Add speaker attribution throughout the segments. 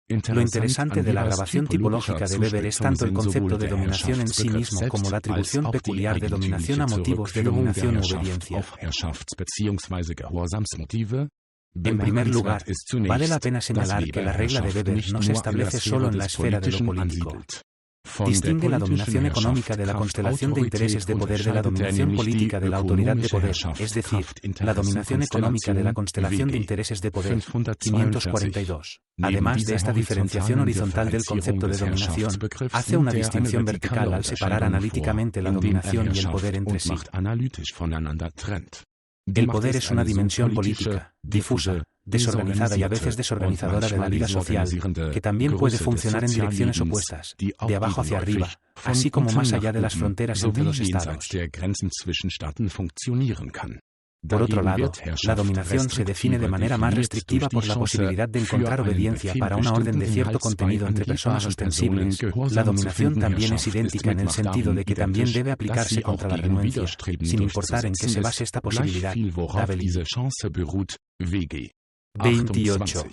Speaker 1: Lo interesante de la grabación tipológica de Weber es tanto el concepto de dominación en sí mismo como la atribución peculiar de dominación a motivos de dominación u obediencia. En primer lugar, vale la pena señalar que la regla de Weber no se establece solo en la esfera de lo político. Distingue la dominación económica de la constelación de intereses de poder de la dominación política de la autoridad de poder, es decir, la dominación económica de la constelación de intereses de poder, 542. Además de esta diferenciación horizontal del concepto de dominación, hace una distinción vertical al separar analíticamente la dominación y el poder entre sí. El poder es una dimensión política, difusa, desorganizada y a veces desorganizadora de la vida social, que también puede funcionar en direcciones opuestas, de abajo hacia arriba, así como más allá de las fronteras entre los estados. Por otro lado, la dominación se define de manera más restrictiva por la posibilidad de encontrar obediencia para una orden de cierto contenido entre personas ostensibles. La dominación también es idéntica en el sentido de que también debe aplicarse contra la renuencia, sin importar en qué se base esta posibilidad. 28.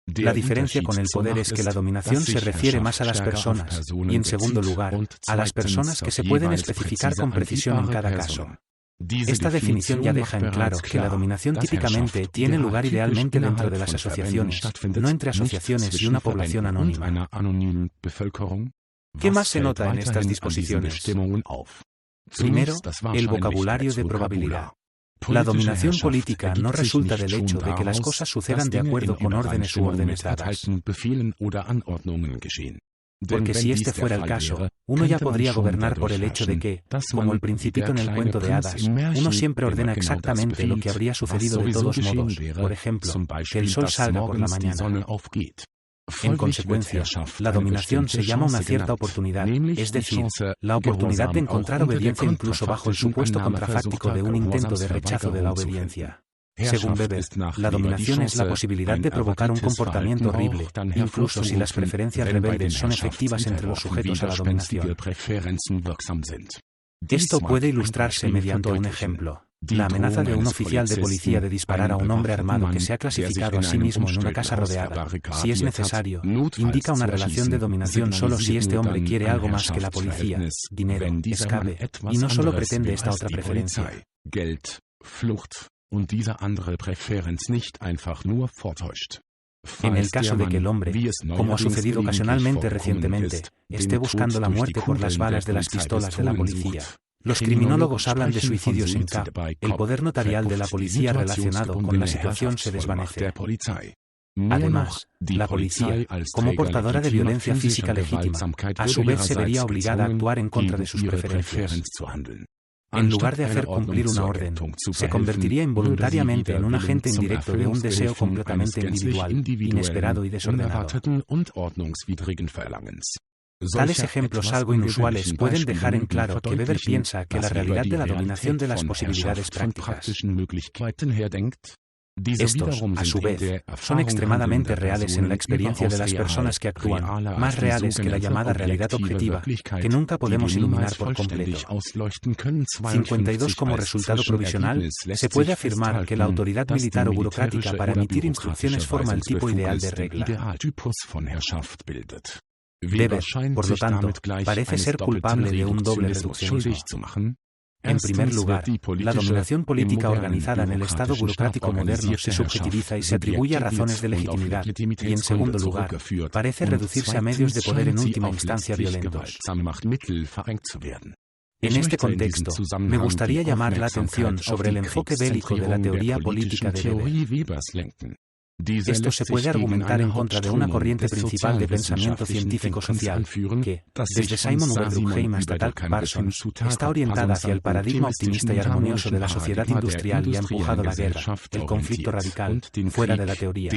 Speaker 1: La diferencia con el poder es que la dominación se refiere más a las personas, y en segundo lugar, a las personas que se pueden especificar con precisión en cada caso. Esta definición ya deja en claro que la dominación típicamente tiene lugar idealmente dentro de las asociaciones, no entre asociaciones y una población anónima. ¿Qué más se nota en estas disposiciones? Primero, el vocabulario de probabilidad. La dominación política no resulta del hecho de que las cosas sucedan de acuerdo con órdenes u órdenes dadas. Porque si este fuera el caso, uno ya podría gobernar por el hecho de que, como el principito en el cuento de hadas, uno siempre ordena exactamente lo que habría sucedido de todos modos, por ejemplo, que el sol salga por la mañana. En consecuencia, la dominación se llama una cierta oportunidad, es decir, la oportunidad de encontrar obediencia incluso bajo el supuesto contrafáctico de un intento de rechazo de la obediencia. Según Weber, la dominación es la posibilidad de provocar un comportamiento horrible, incluso si las preferencias rebeldes son efectivas entre los sujetos a la dominación. Esto puede ilustrarse mediante un ejemplo. La amenaza de un oficial de policía de disparar a un hombre armado que se ha clasificado a sí mismo en una casa rodeada, si es necesario, indica una relación de dominación solo si este hombre quiere algo más que la policía, dinero, escape, y no solo pretende esta otra preferencia. En el caso de que el hombre, como ha sucedido ocasionalmente recientemente, esté buscando la muerte por las balas de las pistolas de la policía, los criminólogos hablan de suicidios en K. El poder notarial de la policía relacionado con la situación se desvanece. Además, la policía, como portadora de violencia física legítima, a su vez se vería obligada a actuar en contra de sus preferencias. En lugar de hacer cumplir una orden, se convertiría involuntariamente en un agente indirecto de un deseo completamente individual, inesperado y desordenado. Tales ejemplos algo inusuales pueden dejar en claro que Weber piensa que la realidad de la dominación de las posibilidades prácticas. Estos, a su vez, son extremadamente reales en la experiencia de las personas que actúan, más reales que la llamada realidad objetiva, que nunca podemos iluminar por completo. 52. Como resultado provisional, se puede afirmar que la autoridad militar o burocrática para emitir instrucciones forma el tipo ideal de regla. Weber, por lo tanto, parece ser culpable de un doble reduccionismo. En primer lugar, la dominación política organizada en el Estado burocrático moderno se subjetiviza y se atribuye a razones de legitimidad, y en segundo lugar, parece reducirse a medios de poder en última instancia violentos. En este contexto, me gustaría llamar la atención sobre el enfoque bélico de la teoría política de Weber. Esto se puede argumentar en contra de una corriente principal de pensamiento científico-social que, desde Simon Durkheim hasta Tal Parsons, está orientada hacia el paradigma optimista y armonioso de la sociedad industrial y ha empujado la guerra, el conflicto radical, fuera de la teoría.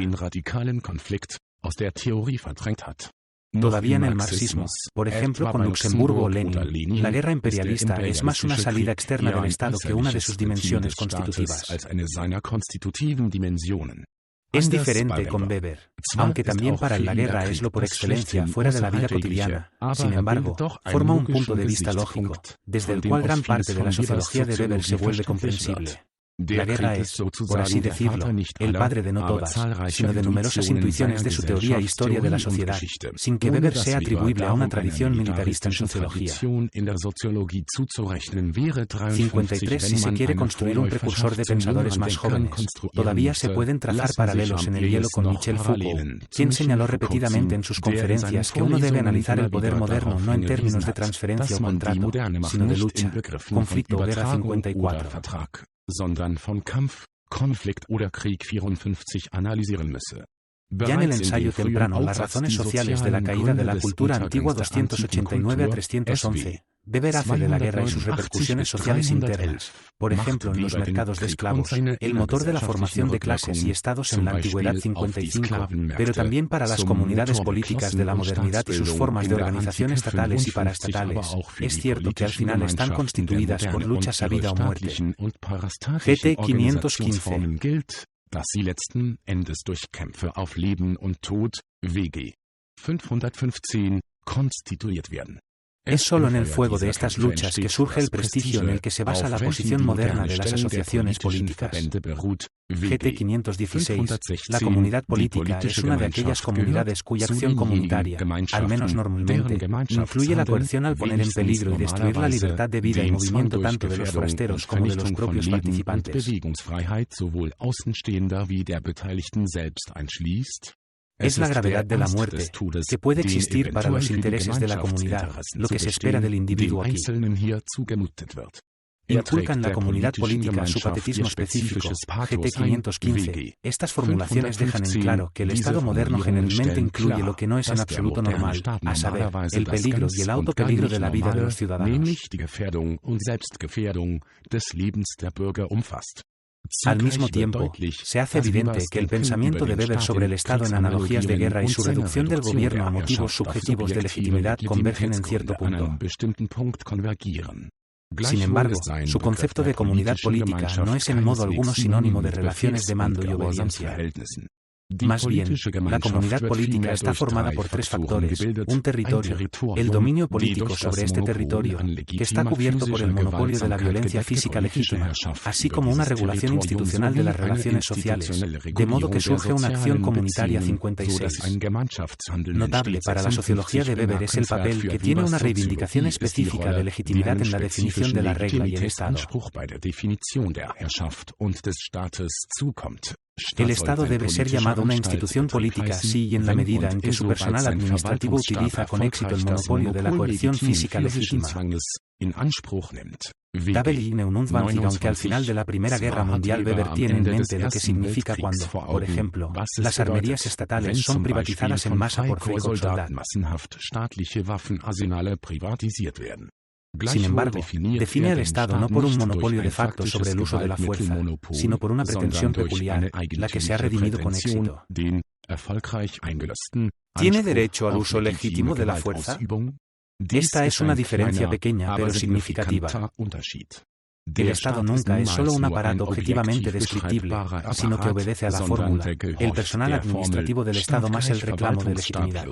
Speaker 1: Todavía en el marxismo, por ejemplo con Luxemburgo o Lenin, la guerra imperialista es más una salida externa del Estado que una de sus dimensiones constitutivas. Es diferente con Weber, aunque también para él la guerra es lo por excelencia fuera de la vida cotidiana. Sin embargo, forma un punto de vista lógico, desde el cual gran parte de la sociología de Weber se vuelve comprensible. La guerra es, por así decirlo, el padre de no todas, sino de numerosas intuiciones de su teoría e historia de la sociedad, sin que Weber sea atribuible a una tradición militarista en sociología. 53. Si se quiere construir un precursor de pensadores más jóvenes, todavía se pueden trazar paralelos en el hielo con Michel Foucault, quien señaló repetidamente en sus conferencias que uno debe analizar el poder moderno no en términos de transferencia o contrato, sino de lucha, conflicto o guerra 54.
Speaker 2: Sondern von Kampf, Konflikt oder Krieg 54 analysieren müsse.
Speaker 1: Ya en el ensayo temprano Las razones sociales de la caída de la cultura antigua 289 a 311, Weber hace de la guerra y sus repercusiones sociales internas, por ejemplo en los mercados de esclavos, el motor de la formación de clases y estados en la antigüedad 55, pero también para las comunidades políticas de la modernidad y sus formas de organización estatales y paraestatales. Es cierto que al final están constituidas por luchas a vida o muerte. GT 515.
Speaker 2: Dass sie letzten Endes durch Kämpfe auf Leben und Tod, WG 515, konstituiert werden.
Speaker 1: Es solo en el fuego de estas luchas que surge el prestigio en el que se basa la posición moderna de las asociaciones políticas. GT 516. La comunidad política es una de aquellas comunidades cuya acción comunitaria, al menos normalmente, incluye la coerción al poner en peligro y destruir la libertad de vida y movimiento tanto de los forasteros como de los propios participantes. Es la gravedad de la muerte, que puede existir para los intereses de la comunidad, lo que se espera del individuo aquí. Inculca en la comunidad política su patetismo específico. GT 515. Estas formulaciones dejan en claro que el Estado moderno generalmente incluye lo que no es en absoluto normal, a saber, el peligro y el autopeligro de la vida de los ciudadanos. Al mismo tiempo, se hace evidente que el pensamiento de Weber sobre el Estado en analogías de guerra y su reducción del gobierno a motivos subjetivos de legitimidad convergen en cierto punto. Sin embargo, su concepto de comunidad política no es en modo alguno sinónimo de relaciones de mando y obediencia. Más bien, la comunidad política está formada por tres factores: un territorio, el dominio político sobre este territorio, que está cubierto por el monopolio de la violencia física legítima, así como una regulación institucional de las relaciones sociales, de modo que surge una acción comunitaria 56. Notable para la sociología de Weber es el papel que tiene una reivindicación específica de legitimidad en la definición de la regla y el Estado. El Estado debe ser llamado una institución política si y en la medida en que su personal administrativo utiliza con éxito el monopolio de la coerción física legítima. Dabel y Neunundwanzig, aunque al final de la Primera Guerra Mundial Weber tiene en mente lo que significa cuando, por ejemplo, las armerías estatales son privatizadas en masa por Volkssoldat. Sin embargo, define al Estado no por un monopolio de facto sobre el uso de la fuerza, sino por una pretensión peculiar, la que se ha redimido con éxito. ¿Tiene derecho al uso legítimo de la fuerza? Esta es una diferencia pequeña pero significativa. El Estado nunca es solo un aparato objetivamente descriptible, sino que obedece a la fórmula, el personal administrativo del Estado más el reclamo de legitimidad.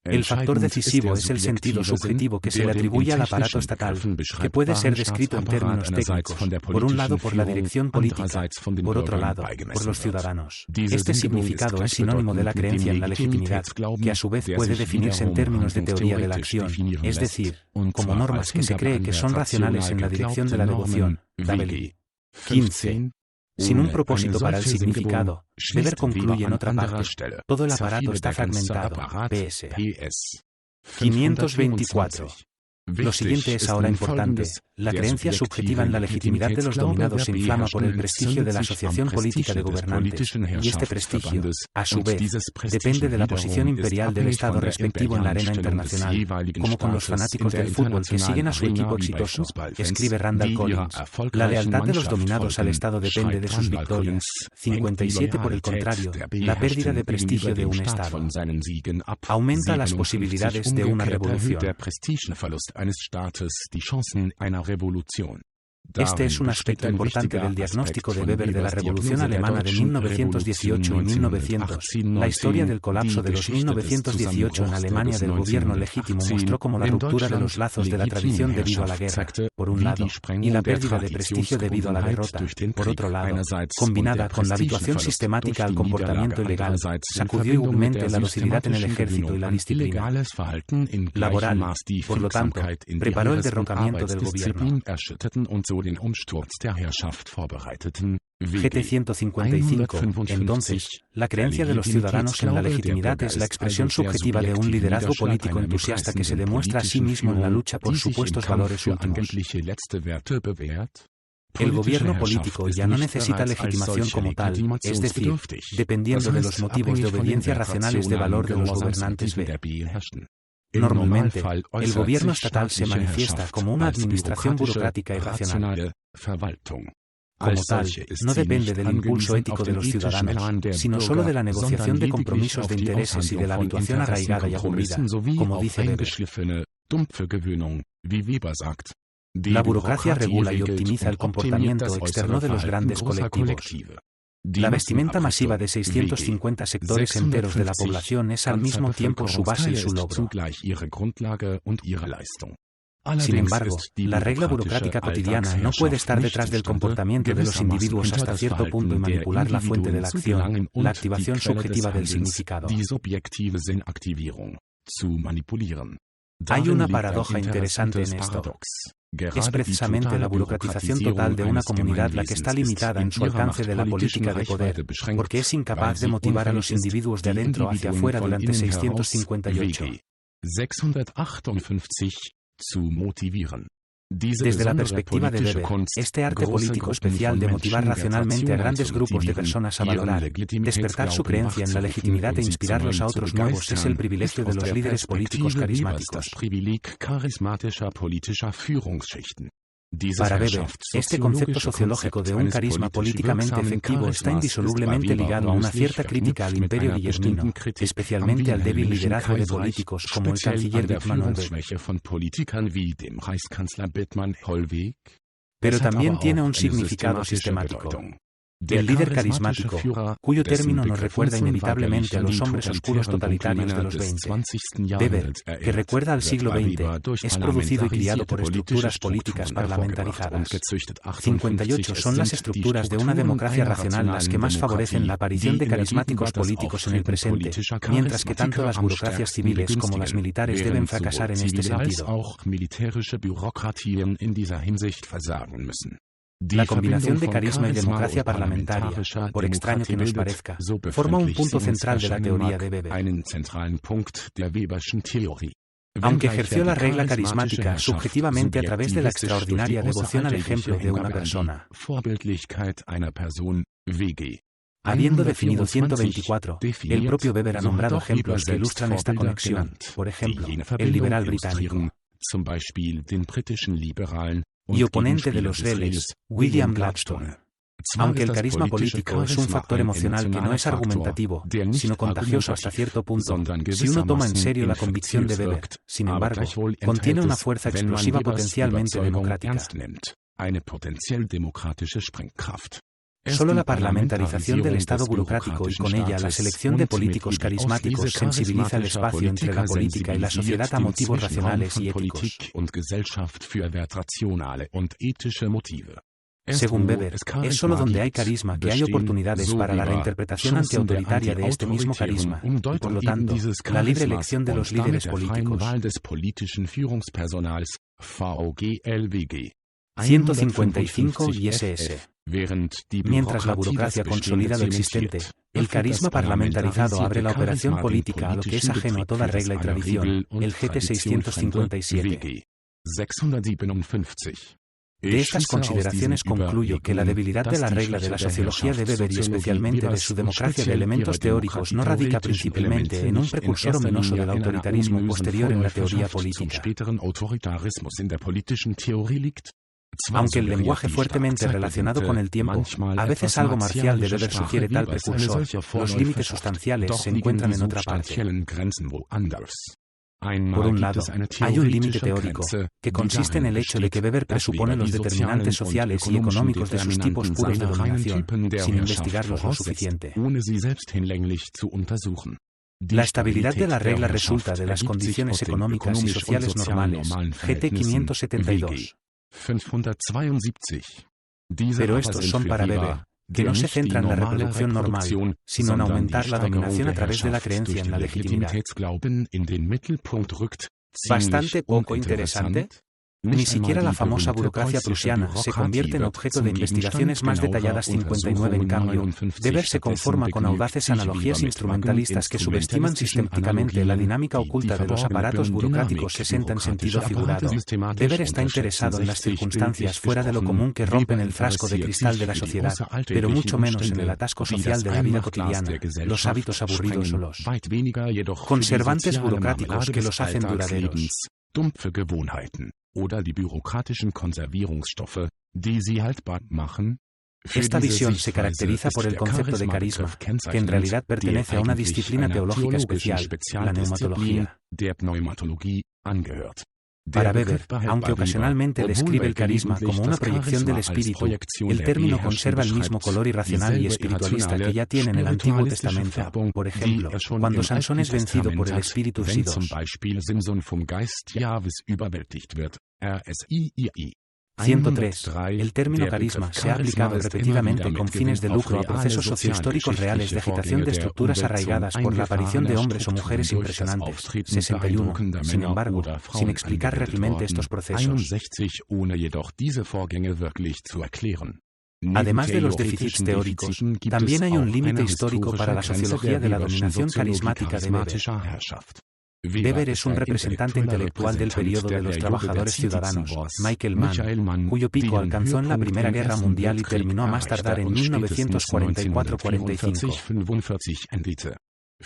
Speaker 1: El factor decisivo es el sentido subjetivo que se le atribuye al aparato estatal, que puede ser descrito en términos técnicos, por un lado por la dirección política, por otro lado por los ciudadanos. Este significado es sinónimo de la creencia en la legitimidad, que a su vez puede definirse en términos de teoría de la acción, es decir, como normas que se cree que son racionales en la dirección de la devoción. Dabel 15. Sin un propósito para el significado, Weber concluye en otra parte: todo el aparato está fragmentado. PS 524. Lo siguiente es ahora importante: la creencia subjetiva en la legitimidad de los dominados se inflama por el prestigio de la asociación política de gobernantes, y este prestigio, a su vez, depende de la posición imperial del Estado respectivo en la arena internacional, como con los fanáticos del fútbol que siguen a su equipo exitoso. Escribe Randall Collins: la lealtad de los dominados al Estado depende de sus victorias. 57. Por el contrario, la pérdida de prestigio de un Estado aumenta las posibilidades de una revolución. Este es un aspecto importante del diagnóstico de Weber de la Revolución Alemana de 1918 y 1900. La historia del colapso de los 1918 en Alemania del gobierno legítimo mostró cómo la ruptura de los lazos de la tradición debido a la guerra, por un lado, y la pérdida de prestigio debido a la derrota, por otro lado, combinada con la habituación sistemática al comportamiento ilegal, sacudió igualmente la docilidad en el ejército y la disciplina laboral. Por lo tanto, preparó el derrocamiento del gobierno. GT 155. Entonces, la creencia de los ciudadanos en la legitimidad es la expresión subjetiva de un liderazgo político entusiasta que se demuestra a sí mismo en la lucha por supuestos valores últimos. El gobierno político ya no necesita legitimación como tal, es decir, dependiendo de los motivos de obediencia racionales de valor de los gobernantes B. Normalmente, el gobierno estatal se manifiesta como una administración burocrática y racional. Como tal, no depende del impulso ético de los ciudadanos, sino solo de la negociación de compromisos de intereses y de la habituación arraigada y aburrida, como dice Weber. La burocracia regula y optimiza el comportamiento externo de los grandes colectivos. La vestimenta masiva de 650 sectores enteros de la población es al mismo tiempo su base y su logro. Sin embargo, la regla burocrática cotidiana no puede estar detrás del comportamiento de los individuos hasta cierto punto y manipular la fuente de la acción, la activación subjetiva del significado. Hay una paradoja interesante en esto. Es precisamente la burocratización total de una comunidad la que está limitada en su alcance de la política de poder, porque es incapaz de motivar a los individuos de adentro hacia afuera durante 658. Desde la perspectiva de Weber, este arte político especial de motivar racionalmente a grandes grupos de personas a valorar, despertar su creencia en la legitimidad e inspirarlos a otros nuevos es el privilegio de los líderes políticos carismáticos. Para Weber, este concepto sociológico de un carisma políticamente efectivo está indisolublemente ligado a una cierta crítica al imperio guillermino, especialmente al débil liderazgo de políticos como el canciller Wittmann Hollweg. Pero también tiene un significado sistemático. El líder carismático, cuyo término nos recuerda inevitablemente a los hombres oscuros totalitarios de los 20. Weber, que recuerda al siglo XX, es producido y criado por estructuras políticas parlamentarizadas. 58 son las estructuras de una democracia racional las que más favorecen la aparición de carismáticos políticos en el presente, mientras que tanto las burocracias civiles como las militares deben fracasar en este sentido. La combinación de carisma y democracia parlamentaria, por extraño que nos parezca, forma un punto central de la teoría de Weber. Aunque ejerció la regla carismática subjetivamente a través de la extraordinaria devoción al ejemplo de una persona. Habiendo definido 124, el propio Weber ha nombrado ejemplos que ilustran esta conexión, por ejemplo, el liberal británico. Y oponente de los reles, William Gladstone. Aunque el carisma político es un factor emocional que no es argumentativo, sino contagioso hasta cierto punto, si uno toma en serio la convicción de Weber, sin embargo, contiene una fuerza explosiva potencialmente democrática. Solo la parlamentarización del Estado burocrático y con ella la selección de políticos carismáticos sensibiliza el espacio entre la política y la sociedad a motivos racionales y éticos. Según Weber, es solo donde hay carisma que hay oportunidades para la reinterpretación antiautoritaria de este mismo carisma, y por lo tanto, la libre elección de los líderes políticos. 155 y SS. Mientras la burocracia consolida lo existente, el carisma parlamentarizado abre la operación política a lo que es ajeno a toda regla y tradición, el GT 657. De estas consideraciones concluyo que la debilidad de la regla de la sociología de Weber y especialmente de su democracia de elementos teóricos no radica principalmente en un precursor ominoso del autoritarismo posterior en la teoría política. Aunque el lenguaje fuertemente relacionado con el tiempo, a veces algo marcial de Weber sugiere tal precursor, los límites sustanciales se encuentran en otra parte. Por un lado, hay un límite teórico, que consiste en el hecho de que Weber presupone los determinantes sociales y económicos de sus tipos puros de dominación, sin investigarlos lo suficiente. La estabilidad de la regla resulta de las condiciones económicas y sociales normales, GT 572. Pero estos son para Weber, que no se centra en la reproducción normal, sino en aumentar la dominación a través de la creencia en la legitimidad. Bastante poco interesante. Ni siquiera la famosa burocracia prusiana se convierte en objeto de investigaciones más detalladas. 59 en cambio, Weber se conforma con audaces analogías instrumentalistas que subestiman sistemáticamente la dinámica oculta de los aparatos burocráticos. 60 en sentido figurado. Weber está interesado en las circunstancias fuera de lo común que rompen el frasco de cristal de la sociedad, pero mucho menos en el atasco social de la vida cotidiana, los hábitos aburridos o los conservantes burocráticos que los hacen duraderos.
Speaker 2: Oder die bürokratischen Konservierungsstoffe, die sie haltbar machen.
Speaker 1: Esta visión se caracteriza por el concepto de carisma, que en realidad pertenece a una disciplina teológica especial, la neumatología. Para Weber, aunque ocasionalmente describe el carisma como una proyección del espíritu, el término conserva el mismo color irracional y espiritualista que ya tiene en el Antiguo Testamento. Por ejemplo, cuando Sansón es vencido por el espíritu Sidos. 103. El término carisma se ha aplicado repetidamente con fines de lucro a procesos sociohistóricos reales de agitación de estructuras arraigadas por la aparición de hombres o mujeres impresionantes. 61. Sin embargo, sin explicar realmente estos procesos. Además de los déficits teóricos, también hay un límite histórico para la sociología de la dominación carismática de Weber. Weber es un representante intelectual del período de los trabajadores ciudadanos, Michael Mann, cuyo pico alcanzó en la Primera Guerra Mundial y terminó a más tardar en 1944-45.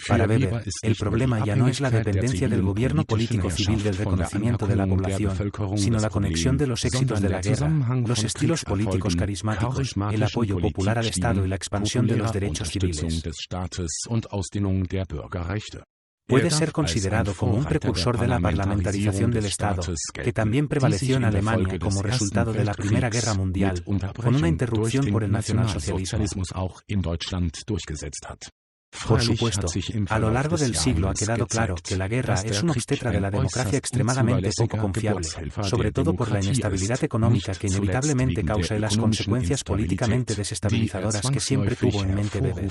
Speaker 1: Para Weber, el problema ya no es la dependencia del gobierno político civil del reconocimiento de la población, sino la conexión de los éxitos de la guerra, los estilos políticos carismáticos, el apoyo popular al Estado y la expansión de los derechos civiles. Puede ser considerado como un precursor de la parlamentarización del Estado, que también prevaleció en Alemania como resultado de la Primera Guerra Mundial, con una interrupción por el nacionalsocialismo. Por supuesto, a lo largo del siglo ha quedado claro que la guerra es un obstetra de la democracia extremadamente poco confiable, sobre todo por la inestabilidad económica que inevitablemente causa y las consecuencias políticamente desestabilizadoras que siempre tuvo en mente Weber.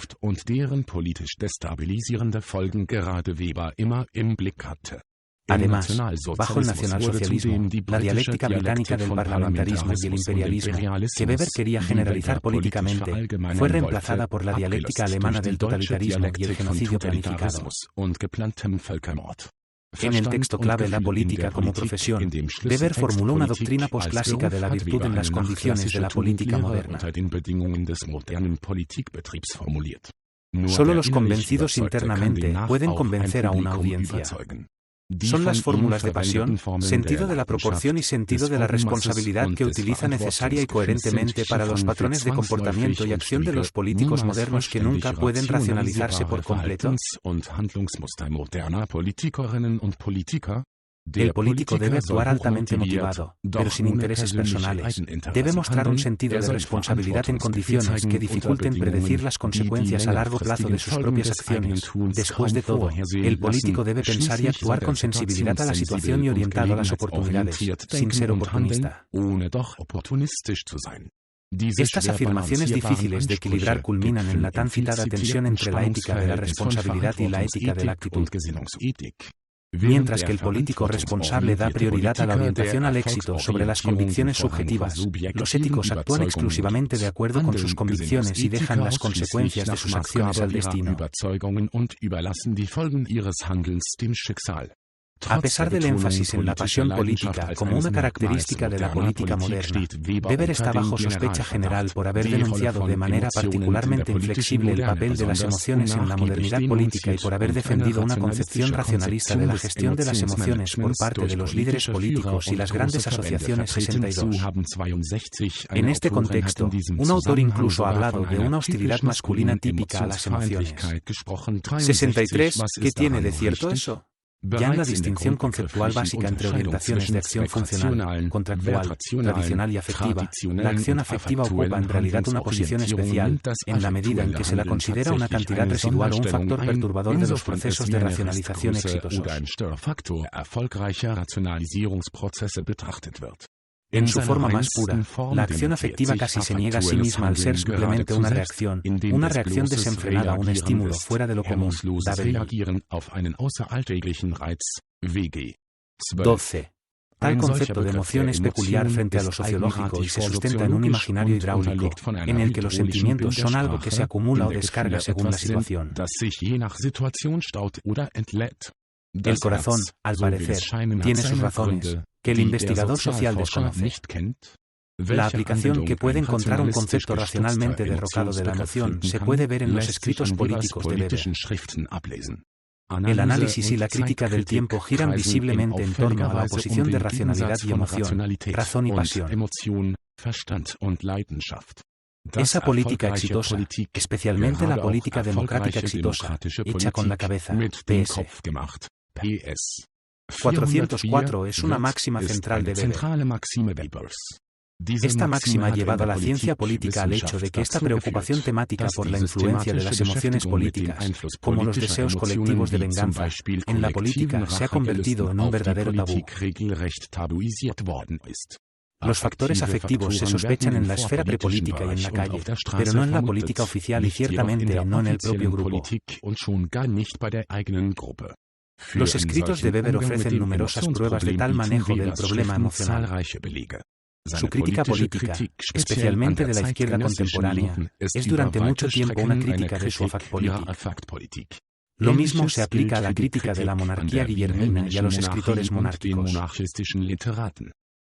Speaker 1: Además, bajo el nacionalsocialismo, la dialéctica británica del parlamentarismo y el imperialismo, que Weber quería generalizar políticamente, fue reemplazada por la dialéctica alemana del totalitarismo y el genocidio planificado. En el texto clave La política como profesión, Weber formuló una doctrina posclásica de la virtud en las condiciones de la política moderna. Solo los convencidos internamente pueden convencer a una audiencia. Son las fórmulas de pasión, sentido de la proporción y sentido de la responsabilidad que utiliza necesaria y coherentemente para los patrones de comportamiento y acción de los políticos modernos que nunca pueden racionalizarse por completo. El político debe actuar altamente motivado, pero sin intereses personales. Debe mostrar un sentido de responsabilidad en condiciones que dificulten predecir las consecuencias a largo plazo de sus propias acciones. Después de todo, el político debe pensar y actuar con sensibilidad a la situación y orientado a las oportunidades, sin ser oportunista. Estas afirmaciones difíciles de equilibrar culminan en la tan citada tensión entre la ética de la responsabilidad y la ética de la actitud. Mientras que el político responsable da prioridad a la orientación al éxito sobre las convicciones subjetivas, los éticos actúan exclusivamente de acuerdo con sus convicciones y dejan las consecuencias de sus acciones al destino. A pesar del énfasis en la pasión política como una característica de la política moderna, Weber está bajo sospecha general por haber denunciado de manera particularmente inflexible el papel de las emociones en la modernidad política y por haber defendido una concepción racionalista de la gestión de las emociones por parte de los líderes políticos y las grandes asociaciones. 62. En este contexto, un autor incluso ha hablado de una hostilidad masculina típica a las emociones. 63. ¿Qué tiene de cierto eso? Ya en la distinción conceptual básica entre orientaciones de acción funcional, contractual, tradicional y afectiva, la acción afectiva ocupa en realidad una posición especial, en la medida en que se la considera una cantidad residual o un factor perturbador de los procesos de racionalización exitosos. En su forma más pura, la acción afectiva casi se niega a sí misma al ser simplemente una reacción desenfrenada a un estímulo fuera de lo común. 12. Tal concepto de emoción es peculiar frente a lo sociológico y se sustenta en un imaginario hidráulico, en el que los sentimientos son algo que se acumula o descarga según la situación. El corazón, al parecer, tiene sus razones, que el investigador social desconoce. La aplicación que puede encontrar un concepto racionalmente derrocado de la emoción se puede ver en los escritos políticos de Weber. El análisis y la crítica del tiempo giran visiblemente en torno a la oposición de racionalidad y emoción, razón y pasión. Esa política exitosa, especialmente la política democrática exitosa, hecha con la cabeza, PS. 404 es una máxima central de Weber. Esta máxima ha llevado a la ciencia política al hecho de que esta preocupación temática por la influencia de las emociones políticas, como los deseos colectivos de venganza, en la política se ha convertido en un verdadero tabú. Los factores afectivos se sospechan en la esfera prepolítica y en la calle, pero no en la política oficial y ciertamente no en el propio grupo. Los escritos de Weber ofrecen numerosas pruebas de tal manejo del problema emocional. Su crítica política, especialmente de la izquierda contemporánea, es durante mucho tiempo una crítica de su Affektpolitik. Lo mismo se aplica a la crítica de la monarquía guillermina y a los escritores monárquicos.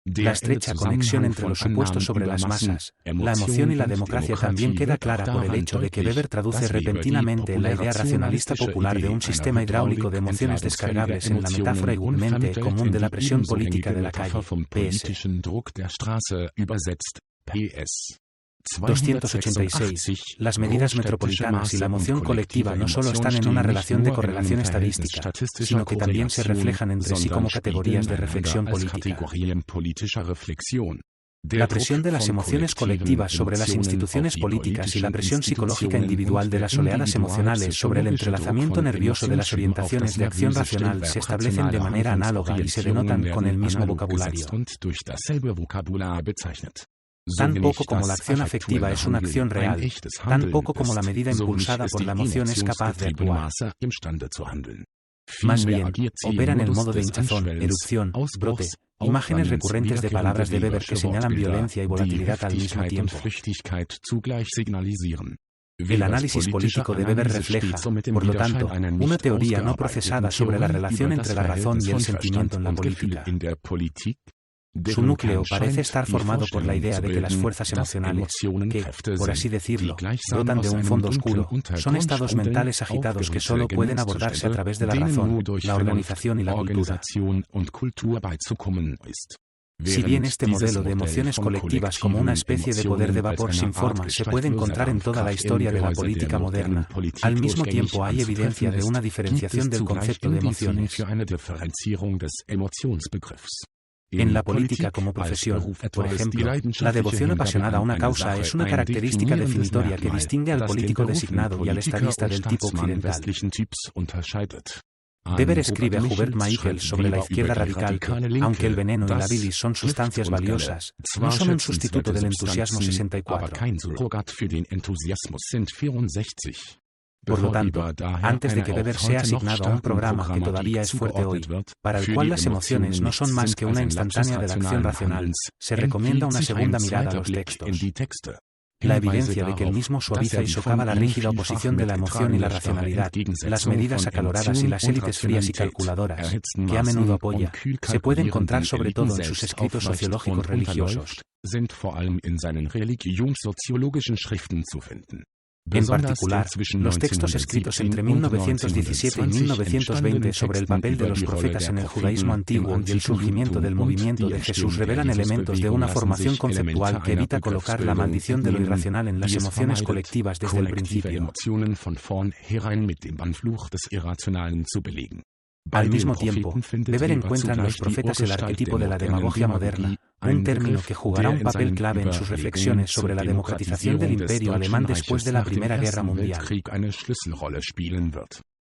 Speaker 1: La estrecha conexión entre los supuestos sobre las masas, la emoción y la democracia también queda clara por el hecho de que Weber traduce repentinamente la idea racionalista popular de un sistema hidráulico de emociones descargables en la metáfora igualmente común de la presión política de la calle, PS. 286. Las medidas metropolitanas y la emoción colectiva no solo están en una relación de correlación estadística, sino que también se reflejan entre sí como categorías de reflexión política. La presión de las emociones colectivas sobre las instituciones políticas y la presión psicológica individual de las oleadas emocionales sobre el entrelazamiento nervioso de las orientaciones de acción racional se establecen de manera análoga y se denotan con el mismo vocabulario. Tan poco como la acción afectiva es una acción real, tan poco como la medida impulsada por la emoción es capaz de actuar. Más bien, opera en el modo de hinchazón, erupción, brote, imágenes recurrentes de palabras de Weber que señalan violencia y volatilidad al mismo tiempo. El análisis político de Weber refleja, por lo tanto, una teoría no procesada sobre la relación entre la razón y el sentimiento en la política. Su núcleo parece estar formado por la idea de que las fuerzas emocionales, que, por así decirlo, brotan de un fondo oscuro, son estados mentales agitados que solo pueden abordarse a través de la razón, la organización y la cultura. Si bien este modelo de emociones colectivas como una especie de poder de vapor sin forma se puede encontrar en toda la historia de la política moderna, al mismo tiempo hay evidencia de una diferenciación del concepto de emociones. En la política como profesión, por ejemplo, la devoción apasionada a una causa es una característica definitoria que distingue al político designado y al estadista del tipo occidental. Weber escribe a Hubert Michael sobre la izquierda radical que, aunque el veneno y la bilis son sustancias valiosas, no son un sustituto del entusiasmo 64. Por lo tanto, antes de que Weber sea asignado a un programa que todavía es fuerte hoy, para el cual las emociones no son más que una instantánea de la acción racional, se recomienda una segunda mirada a los textos. La evidencia de que el mismo suaviza y socava la rígida oposición de la emoción y la racionalidad, las medidas acaloradas y las élites frías y calculadoras, que a menudo apoya, se puede encontrar sobre todo en sus escritos sociológicos religiosos. En particular, los textos escritos entre 1917 y 1920 sobre el papel de los profetas en el judaísmo antiguo y el surgimiento del movimiento de Jesús revelan elementos de una formación conceptual que evita colocar la maldición de lo irracional en las emociones colectivas desde el principio. Al mismo tiempo, Weber encuentra en los profetas el arquetipo de la demagogia moderna, un término que jugará un papel clave en sus reflexiones sobre la democratización del Imperio alemán después de la Primera Guerra Mundial.